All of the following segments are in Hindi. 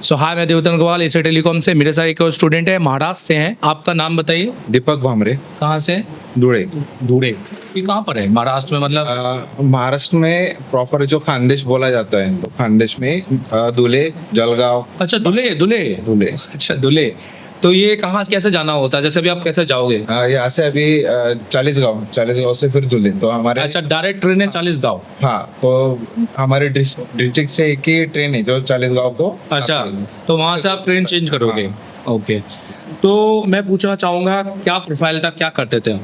सो हाय, मैं देवतन अग्रवाल एशिया टेलीकॉम से। मेरे साथ एक और स्टूडेंट है, महाराष्ट्र से हैं। आपका नाम बताइए। दीपक भामरे, कहाँ से? धुळे। धुळे। ये कहाँ पर है महाराष्ट्र में? मतलब महाराष्ट्र में प्रॉपर जो खानदेश बोला जाता है, तो खानदेश में धुले, जलगांव, अच्छा, धुले धुले। धुले। अच्छा, धुले। तो ये कहाँ कैसे जाना होता है? जैसे अभी आप कैसे जाओगे? यहाँ से अभी चालीसगांव से फिर धुले। तो हमारे अच्छा, डायरेक्ट ट्रेन है चालीसगांव? हाँ, तो हमारे डिस्ट्रिक्ट से एक ही ट्रेन है जो चालीसगांव को। अच्छा, तो वहाँ से आप ट्रेन चेंज करोगे? ओके। तो मैं पूछना चाहूँगा, क्या प्रोफाइल था, क्या करते थे?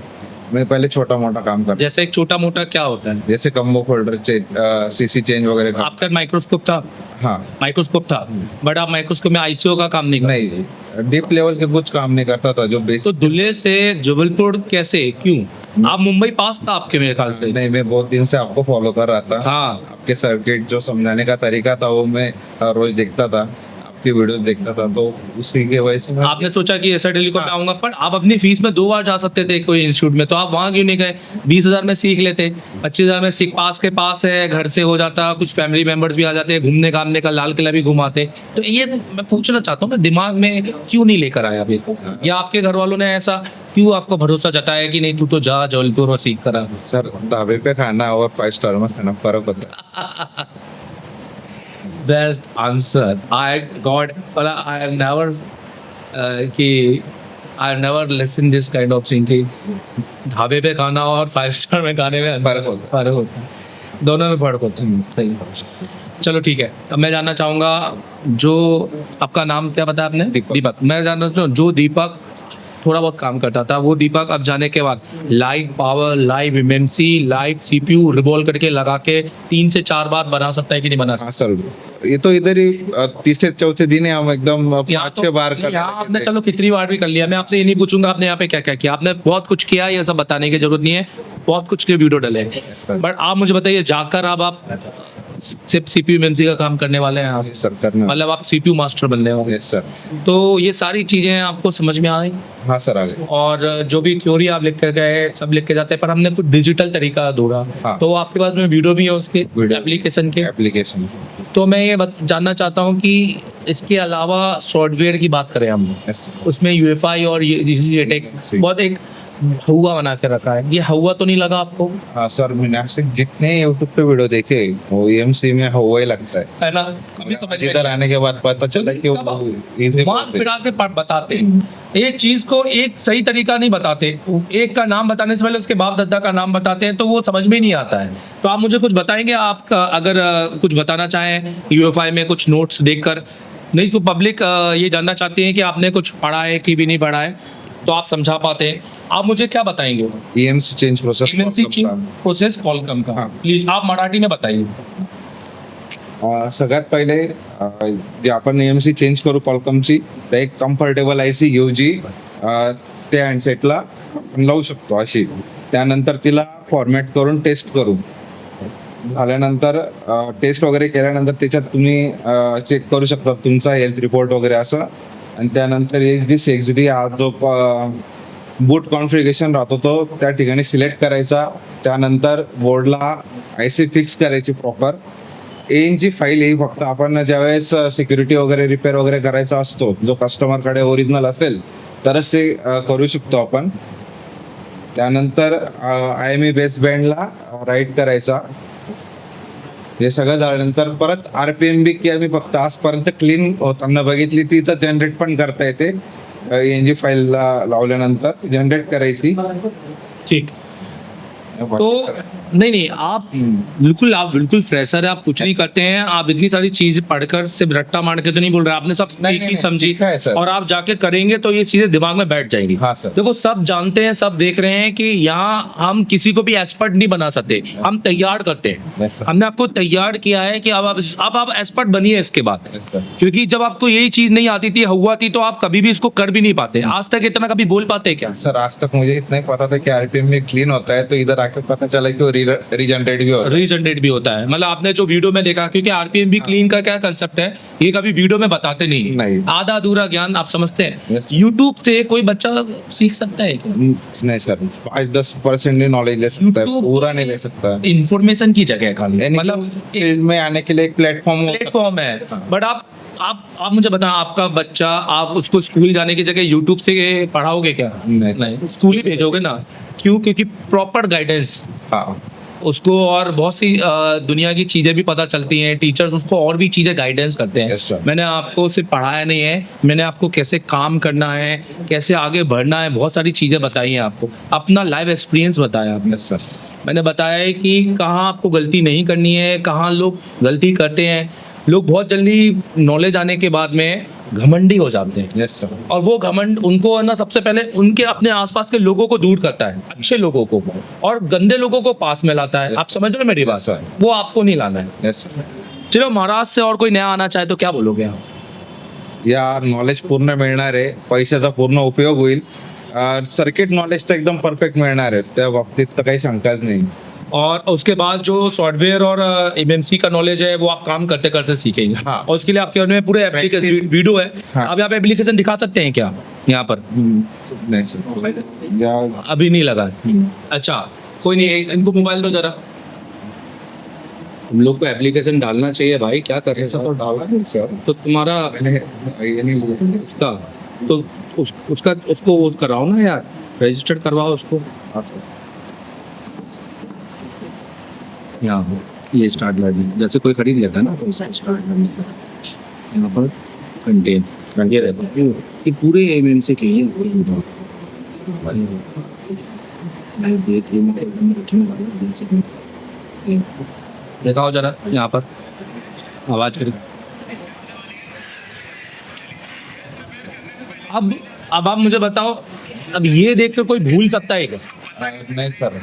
मैं पहले छोटा मोटा काम करता, जैसे एक छोटा मोटा क्या होता है? जैसे कम्बो फोल्डर सीसी चेंज वगैरह का। आपका माइक्रोस्कोप था? हाँ, माइक्रोस्कोप था, बट आप माइक्रोस्कोप में आईसीयू का काम नहीं करते? नहीं, डीप लेवल के कुछ काम नहीं करता था, जो तो बेसिक। धुले से जबलपुर कैसे, क्यों? आप मुंबई पास था आपके, मेरे ख्याल से। नहीं, मैं बहुत दिन से आपको फॉलो कर रहा था। हाँ। आपके सर्किट जो समझाने का तरीका था वो मैं रोज देखता था, आपकी वीडियो देखता था, तो उसी के वजह से आपने सोचा कि एशिया टेलीकॉम में आऊंगा, पर आप अपनी फीस में 2 बार जा सकते थे कोई इंस्टीट्यूट में, तो आप वहां क्यों नहीं गए? 20,000 में सीख लेते, 25,000 में सीख, पास के पास है, घर से हो जाता, कुछ फैमिली मेंबर्स भी आ जाते, घूमने घामने का, लाल किला भी घुमाते। तो ये मैं पूछना चाहता हूँ ना, दिमाग में क्यों नहीं लेकर आया अभी? या आपके घर वालों ने ऐसा क्यों आपको भरोसा जताया कि नहीं, तू तो जा जबलपुर और सीख कर आ? सर, ढाबे पे खाना और 5 स्टार में खाना फर्क होता है। Best answer I got. I have never कि I have never listen this kind of thing कि ढाबे पे खाना और 5 स्टार में खाने में फर्क होता फर्क होता है, दोनों में फर्क होता है। सही। चलो ठीक है, अब मैं जानना चाहूँगा, जो आपका नाम क्या बताया आपने? दीपक। मैं जानना चाहूँ, जो दीपक थोड़ा बहुत काम करता था, वो दीपक अब जाने के बाद live power, live MMC, live CPU revolve करके लगा के 3 से 4 बार बना सकता है कि नहीं बना सकता? हाँ सर, ये तो इधर ही तीसरे चौथे दिन है, हम एकदम 5-6 बार कर यहाँ आपने चलो कितनी बार भी कर लिया। मैं आपसे ये नहीं पूछूंगा आपने यहाँ पे क्या क्या किया, आपने बहुत कुछ किया, ये सब बताने की जरूरत नहीं है, बहुत कुछ के वीडियो डले। बट आप मुझे बताइए, जाकर अब आप सिर्फ सीपीयू एमएमसी का काम करने वाले हैं यहाँ से? सर, करना। मतलब आप सीपीयू मास्टर बनने वाले? Yes sir. तो ये सारी चीजें आपको समझ में आई? हाँ सर, आ गए। और जो भी थ्योरी आप लिख कर गए, सब लिख के जाते हैं, पर हमने कुछ डिजिटल तरीका ढूंढा। हाँ। तो आपके पास में वीडियो भी है उसके वीडियो। एप्लीकेशन के? एप्लीकेशन। तो मैं ये जानना चाहता हूँ कि इसके अलावा सॉफ्टवेयर की बात करें हम, यस। उसमें यूएफआई और ये टेक बहुत एक हवा बना के रखा है, ये हवा तो नहीं लगा आपको? हाँ सर, मैंने से जितने यूट्यूब पे वीडियो देखे, वो EMC में हुआ ही लगता है ना? कभी समझ में इधर आने के बाद पता चला कि वो easy दिमाग फिरा के बताते हैं एक चीज को, एक सही तरीका नहीं बताते, एक का नाम बताने से पहले उसके बाप दादा का नाम बताते हैं, तो वो समझ में नहीं आता है। तो आप मुझे कुछ बताएंगे, आप अगर कुछ बताना चाहें यूएफआई में कुछ नोट्स देखकर? नहीं तो पब्लिक ये जानना चाहती है कि आपने कुछ पढ़ा है कि भी नहीं पढ़ा है, तो आप समझा पाते हैं। आप मुझे क्या बताएंगे? EMC change process. Process Qualcomm का हाँ। प्लीज आप मराठी में बताइए। सगळ्यात पहिले जे आपण EMC चेंज करू कॉलकमची, तर एक कम्फर्टेबल IC घेऊ जी त्या हँडसेटला आपण लावू शकतो अशी. त्यानंतर तिला फॉर्मॅट करून टेस्ट करू. झाल्यानंतर टेस्ट वगैरे केल्यानंतर त्याच्यात तुम्ही चेक करू शकता तुमचा हेल्थ रिपोर्ट वगैरे असं. आणि त्यानंतर XD हा जो बूट कॉन्फिगरेशन राहतो तो त्या ठिकाणी सिलेक्ट करायचा. त्यानंतर बोर्डला IC फिक्स करायची प्रॉपर. ANG फाईल ही फक्त आपण ज्यावेळेस सिक्युरिटी वगैरे रिपेअर वगैरे करायचा असतो, जो कस्टमरकडे ओरिजिनल असेल तरच ते करू शकतो आपण. त्यानंतर IME बेस बँडला राईट करायचा. हे सगळं झाल्यानंतर परत RPM बी की आम्ही फक्त आजपर्यंत क्लीन होताना बघितली, ती तर जनरेट पण करता येते. ANG फाईलला लावल्यानंतर जनरेट करायची. ठीक। तो नहीं आप बिल्कुल फ्रेशर है, आप कुछ नहीं करते हैं, आप इतनी सारी चीज पढ़कर सिर्फ रट्टा मार के तो नहीं बोल रहे, आपने सब सीखी समझी और आप जाके करेंगे तो ये चीजें दिमाग में बैठ जाएंगी। हाँ सर। देखो, सब जानते हैं, सब देख रहे हैं कि यहाँ हम किसी को भी एक्सपर्ट नहीं बना सकते, हम तैयार करते हैं। हमने आपको तैयार किया है कि अब आप एक्सपर्ट बनिए इसके बाद, क्योंकि जब आपको यही चीज नहीं आती थी, हुआ थी, तो आप कभी भी इसको कर भी नहीं पाते। आज तक इतना कभी बोल पाते क्या? सर, आज तक मुझे इतना ही पता था कि RPM में क्लीन होता है, तो इधर आके पता चला कि वो रीजनरेट भी होता है। रीजनरेट भी होता है, मतलब आपने जो वीडियो में देखा, क्योंकि RPM भी क्लीन का क्या कंसेप्ट है, ये कभी वीडियो में बताते नहीं। आधा अधूरा ज्ञान आप समझते हैं। यूट्यूब से कोई बच्चा सीख सकता है क्या? नहीं सर, 5-10% नॉलेज ले सकता है, पूरा नहीं ले सकता। इंफॉर्मेशन की जगह है खाली, मतलब में आने के लिए एक प्लेटफॉर्म है, बट आप आप मुझे बताएं, आपका बच्चा, आप उसको स्कूल जाने की जगह यूट्यूब से पढ़ाओगे क्या? नहीं। स्कूल ही भेजोगे ना। क्यों? क्योंकि प्रॉपर गाइडेंस हाँ उसको, और बहुत सी दुनिया की चीज़ें भी पता चलती हैं, टीचर्स उसको और भी चीज़ें गाइडेंस करते हैं। Yes, sir. मैंने आपको सिर्फ पढ़ाया नहीं है, मैंने आपको कैसे काम करना है, कैसे आगे बढ़ना है, बहुत सारी चीज़ें बताई हैं आपको, अपना लाइव एक्सपीरियंस बताया आपने। Yes sir. मैंने बताया है कि कहाँ आपको गलती नहीं करनी है, कहाँ लोग गलती करते हैं। लोग बहुत जल्दी नॉलेज आने के बाद में घमंडी हो जाते हैं, यस सर। और वो घमंड उनको है ना, सबसे पहले उनके अपने आसपास के लोगों को दूर करता है, अच्छे लोगों को, और गंदे लोगों को पास में लाता है। आप समझ रहे हो मेरी बात? Yes, sir. वो आपको नहीं लाना है। Yes sir. चलो, महाराष्ट्र से और कोई नया आना चाहे तो क्या बोलोगे आप? या नॉलेज पूर्ण मिळणार आहे, पैशाचा पूर्ण उपयोग होईल, सर्किट नॉलेज तर एकदम परफेक्ट मिळणार आहे, त्या बाबतीत तर काही शंकाच नाही. और उसके बाद जो सॉफ्टवेयर और एमएमसी का नॉलेज है वो आप काम करते करते सीखेंगे। हाँ। और उसके लिए आपके घर में पूरे एप्लीकेशन वीडियो है। हाँ। आप यहाँ पे एप्लीकेशन दिखा सकते हैं क्या यहाँ पर? नाही सर. या अभी नहीं लगा है। अच्छा, कोई नहीं, इनको मोबाइल दो जरा। तुम लोग को एप्लीकेशन डालना चाहिए भाई, क्या कर रहे ऐसा हो? तो डाला नहीं सर. तो तुम्हारा मैंने ये नहीं बोला. उसका तो उसका उसको वो कराओ ना यार, रजिस्टर्ड करवाओ उसको। हाँ सर. यहाँ ये स्टार्ट लर्निंग, जैसे कोई खरीद लेता है ना तो स्टार्ट लर्निंग यहाँ पर कंटेन ये रहता है। ये पूरे एमएमसी के ही दिखाओ जरा यहाँ पर, आवाज करें। अब आप मुझे बताओ, अब ये देख कर कोई भूल सकता है क्या? नहीं सर.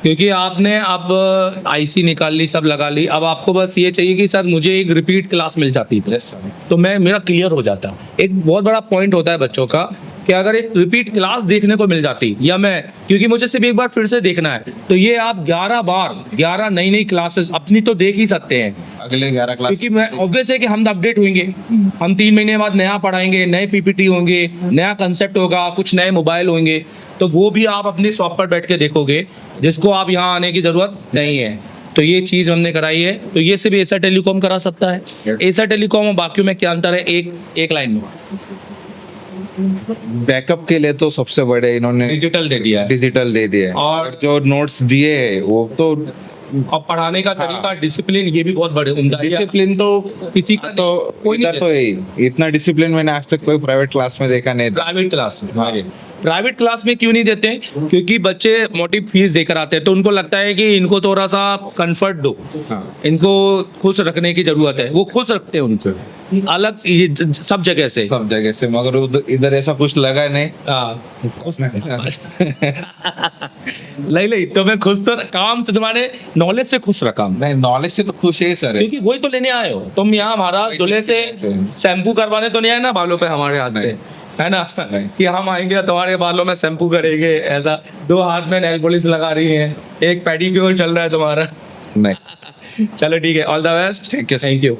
क्योंकि आपने अब आईसी निकाल ली, सब लगा ली, अब आपको बस ये चाहिए कि सर मुझे एक रिपीट क्लास मिल जाती तो, यस सर. तो मेरा क्लियर हो जाता। एक बहुत बड़ा पॉइंट होता है बच्चों का कि अगर एक रिपीट क्लास देखने को मिल जाती, या मैं, क्योंकि मुझे सिर्फ एक बार फिर से देखना है, तो ये आप 11 बार 11 नई नई क्लासेस अपनी तो देख ही सकते हैं। अगले 11 क्लास. क्योंकि मैं ऑब्वियस है कि हम अपडेट होंगे, हम 3 महीने बाद नया पढ़ाएंगे, नए पीपीटी होंगे, नया कंसेप्ट होगा, कुछ नए मोबाइल होंगे, तो वो भी आप अपनी शॉप पर बैठ के देखोगे, जिसको आप यहाँ आने की जरूरत नहीं है। तो ये चीज़ हमने कराई है। तो ये सिर्फ एसर टेलीकॉम करा सकता है। एसर टेलीकॉम और बाकियों में क्या अंतर है? एक लाइन में बैकअप के लिए तो सबसे बड़े इन्होंने डिजिटल दे दिया है, डिजिटल दे दिए हैं. और जो नोट्स दिए हैं वो तो और पढ़ाने का तरीका, डिसिप्लिन, ये भी बहुत बड़े उम्दा है। डिसिप्लिन तो किसी का तो कोई नहीं इधर तो है ही. इतना डिसिप्लिन मैंने आज तक कोई प्राइवेट क्लास में देखा नहीं था. प्राइवेट क्लास में। हाँ. प्राइवेट क्लास में क्यों नहीं देते? क्योंकि बच्चे मोटी फीस देकर आते हैं, तो उनको लगता है कि इनको थोड़ा सा कंफर्ट दो, हाँ. इनको खुश रखने की जरूरत है। वो खुश रखते हैं उनको अलग सब जगह से। सब जगह से, मगर इधर ऐसा कुछ लगा नहीं. हाँ, खुश नहीं, तो मैं खुश तो काम से, तुम्हारे नॉलेज से खुश रखा हूं। नहीं, नॉलेज से तो खुश है सर. क्योंकि वही तो लेने आए हो तुम यहाँ। हमारा दूल्हे से शैम्पू करवाने तो नहीं आए ना बालों पे हमारे हाथ पे, है ना? कि हम आएंगे तुम्हारे बालों में शैम्पू करेंगे, ऐसा 2 हाथ में नेल पॉलिश लगा रही है, एक पेडिक्योर चल रहा है तुम्हारा। नहीं. चलो ठीक है, all the best, Thank you, sir. Thank you.